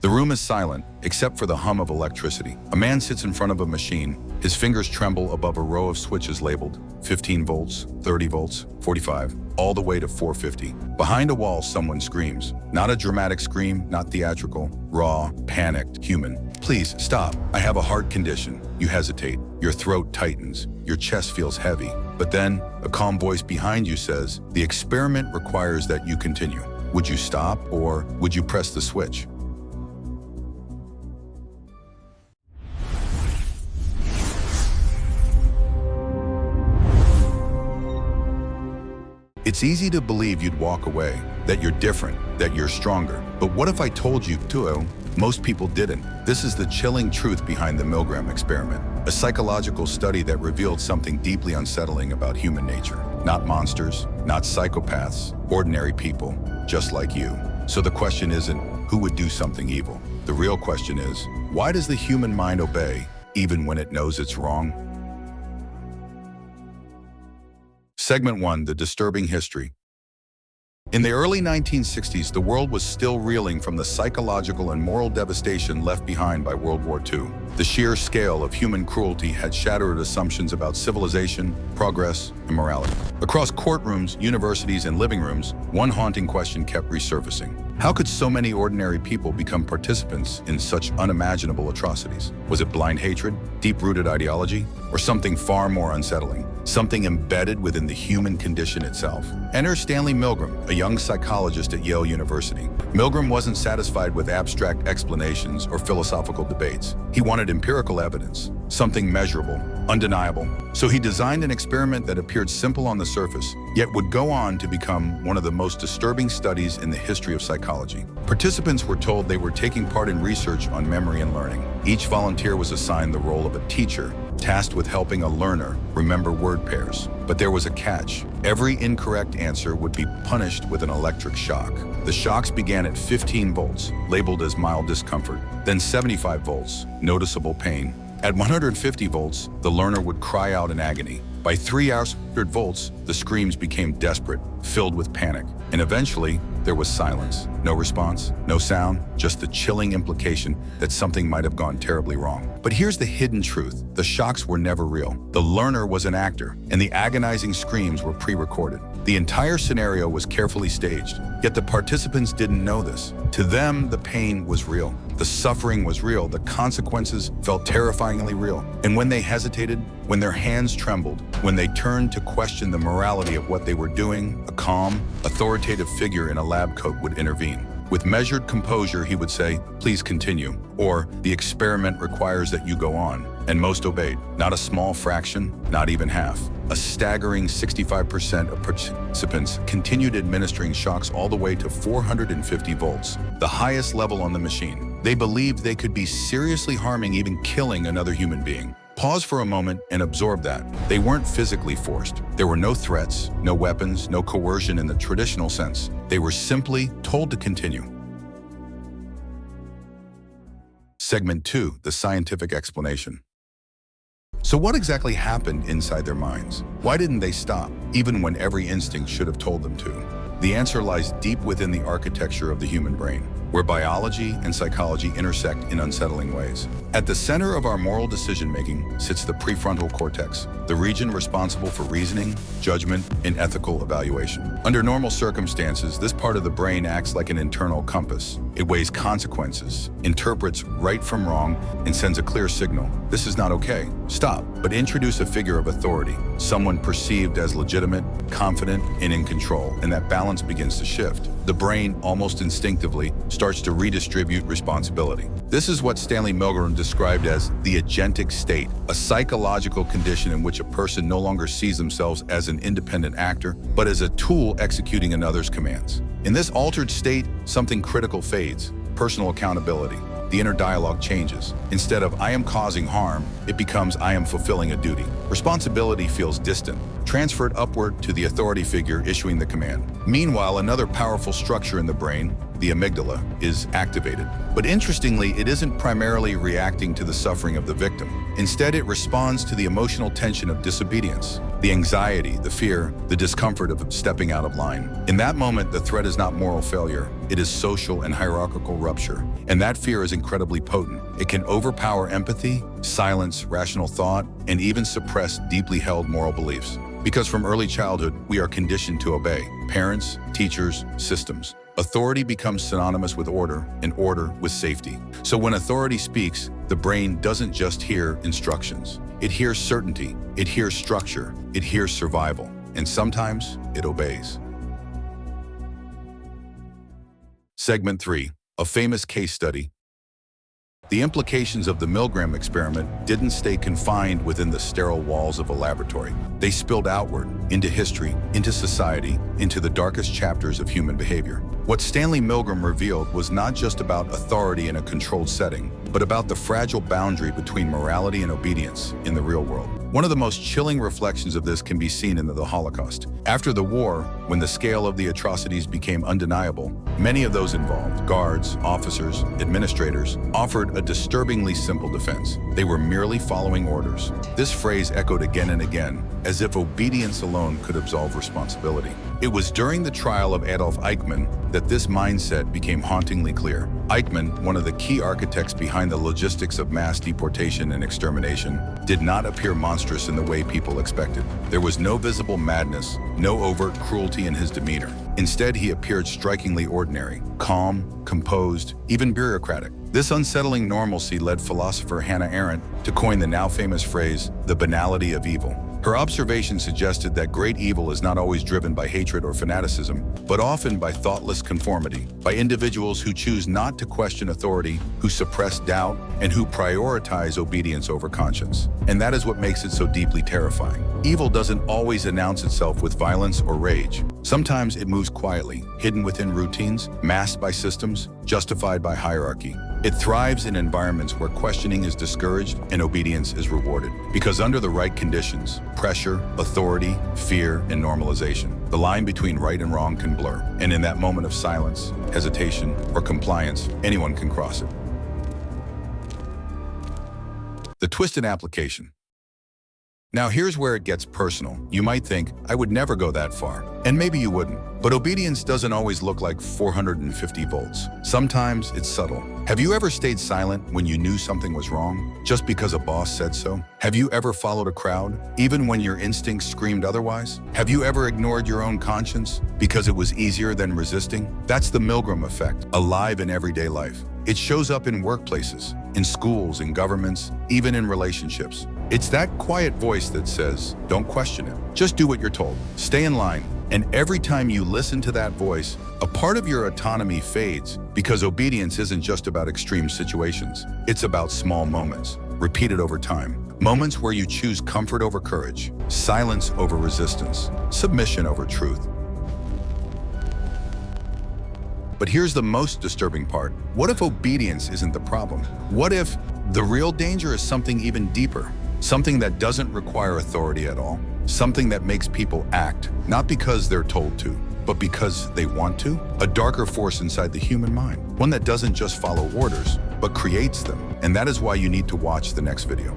The room is silent, except for the hum of electricity. A man sits in front of a machine. His fingers tremble above a row of switches labeled 15 volts, 30 volts, 45, all the way to 450. Behind a wall, someone screams. Not a dramatic scream, not theatrical, raw, panicked, human. Please, stop. I have a heart condition. You hesitate. Your throat tightens. Your chest feels heavy. But then, a calm voice behind you says, the experiment requires that you continue. Would you stop, or would you press the switch? It's easy to believe you'd walk away, that you're different, that you're stronger. But what if I told you to? Most people didn't. This is the chilling truth behind the Milgram Experiment, a psychological study that revealed something deeply unsettling about human nature. Not monsters, not psychopaths, ordinary people, just like you. So the question isn't, who would do something evil? The real question is, why does the human mind obey, even when it knows it's wrong? Segment 1, The Disturbing History. In the early 1960s, the world was still reeling from the psychological and moral devastation left behind by World War II. The sheer scale of human cruelty had shattered assumptions about civilization, progress, and morality. Across courtrooms, universities, and living rooms, one haunting question kept resurfacing. How could so many ordinary people become participants in such unimaginable atrocities? Was it blind hatred, deep-rooted ideology, or something far more unsettling? Something embedded within the human condition itself. Enter Stanley Milgram, a young psychologist at Yale University. Milgram wasn't satisfied with abstract explanations or philosophical debates. He wanted empirical evidence, something measurable, undeniable. So he designed an experiment that appeared simple on the surface, yet would go on to become one of the most disturbing studies in the history of psychology. Participants were told they were taking part in research on memory and learning. Each volunteer was assigned the role of a teacher, tasked with helping a learner remember word pairs. But there was a catch. Every incorrect answer would be punished with an electric shock. The shocks began at 15 volts, labeled as mild discomfort, then 75 volts, noticeable pain. At 150 volts, the learner would cry out in agony. By 300 volts, the screams became desperate, filled with panic. And eventually, there was silence. No response, no sound, just the chilling implication that something might have gone terribly wrong. But here's the hidden truth. The shocks were never real. The learner was an actor, and the agonizing screams were pre-recorded. The entire scenario was carefully staged, yet the participants didn't know this. To them, the pain was real. The suffering was real. The consequences felt terrifyingly real. And when they hesitated, when their hands trembled, when they turned to question the morality of what they were doing, a calm, authoritative figure in a lab coat would intervene. With measured composure, he would say, "Please continue," or "The experiment requires that you go on." And most obeyed. Not a small fraction, not even half. A staggering 65% of participants continued administering shocks all the way to 450 volts, the highest level on the machine. They believed they could be seriously harming, even killing another human being. Pause for a moment and absorb that. They weren't physically forced. There were no threats, no weapons, no coercion in the traditional sense. They were simply told to continue. Segment 2, The Scientific Explanation. So what exactly happened inside their minds? Why didn't they stop, even when every instinct should have told them to? The answer lies deep within the architecture of the human brain, where biology and psychology intersect in unsettling ways. At the center of our moral decision-making sits the prefrontal cortex, the region responsible for reasoning, judgment, and ethical evaluation. Under normal circumstances, this part of the brain acts like an internal compass. It weighs consequences, interprets right from wrong, and sends a clear signal. This is not okay. Stop. But introduce a figure of authority, someone perceived as legitimate, confident, and in control, and that balance begins to shift. The brain, almost instinctively, starts to redistribute responsibility. This is what Stanley Milgram described as the agentic state, a psychological condition in which a person no longer sees themselves as an independent actor, but as a tool executing another's commands. In this altered state, something critical fades: personal accountability. The inner dialogue changes. Instead of "I am causing harm," it becomes "I am fulfilling a duty." Responsibility feels distant, transferred upward to the authority figure issuing the command. Meanwhile, another powerful structure in the brain, the amygdala, is activated. But interestingly, it isn't primarily reacting to the suffering of the victim. Instead, it responds to the emotional tension of disobedience, the anxiety, the fear, the discomfort of stepping out of line. In that moment, the threat is not moral failure, it is social and hierarchical rupture. And that fear is incredibly potent. It can overpower empathy, silence rational thought, and even suppress deeply held moral beliefs. Because from early childhood, we are conditioned to obey parents, teachers, systems. Authority becomes synonymous with order, and order with safety. So when authority speaks, the brain doesn't just hear instructions. It hears certainty, it hears structure, it hears survival, and sometimes it obeys. Segment 3. A famous case study. The implications of the Milgram experiment didn't stay confined within the sterile walls of a laboratory. They spilled outward, into history, into society, into the darkest chapters of human behavior. What Stanley Milgram revealed was not just about authority in a controlled setting, but about the fragile boundary between morality and obedience in the real world. One of the most chilling reflections of this can be seen in the Holocaust. After the war, when the scale of the atrocities became undeniable, many of those involved, guards, officers, administrators, offered a disturbingly simple defense. They were merely following orders. This phrase echoed again and again, as if obedience alone could absolve responsibility. It was during the trial of Adolf Eichmann that this mindset became hauntingly clear. Eichmann, one of the key architects behind the logistics of mass deportation and extermination, did not appear monstrous in the way people expected. There was no visible madness, no overt cruelty in his demeanor. Instead, he appeared strikingly ordinary, calm, composed, even bureaucratic. This unsettling normalcy led philosopher Hannah Arendt to coin the now famous phrase, the banality of evil. Her observation suggested that great evil is not always driven by hatred or fanaticism, but often by thoughtless conformity, by individuals who choose not to question authority, who suppress doubt, and who prioritize obedience over conscience. And that is what makes it so deeply terrifying. Evil doesn't always announce itself with violence or rage. Sometimes it moves quietly, hidden within routines, masked by systems, justified by hierarchy. It thrives in environments where questioning is discouraged and obedience is rewarded. Because under the right conditions, pressure, authority, fear, and normalization, the line between right and wrong can blur. And in that moment of silence, hesitation, or compliance, anyone can cross it. The twisted application. Now here's where it gets personal. You might think, I would never go that far. And maybe you wouldn't. But obedience doesn't always look like 450 volts. Sometimes it's subtle. Have you ever stayed silent when you knew something was wrong, just because a boss said so? Have you ever followed a crowd, even when your instincts screamed otherwise? Have you ever ignored your own conscience because it was easier than resisting? That's the Milgram Effect, alive in everyday life. It shows up in workplaces, in schools, in governments, even in relationships. It's that quiet voice that says, don't question it. Just do what you're told. Stay in line. And every time you listen to that voice, a part of your autonomy fades, because obedience isn't just about extreme situations. It's about small moments, repeated over time. Moments where you choose comfort over courage, silence over resistance, submission over truth. But here's the most disturbing part. What if obedience isn't the problem? What if the real danger is something even deeper? Something that doesn't require authority at all. Something that makes people act, not because they're told to, but because they want to. A darker force inside the human mind. One that doesn't just follow orders, but creates them. And that is why you need to watch the next video.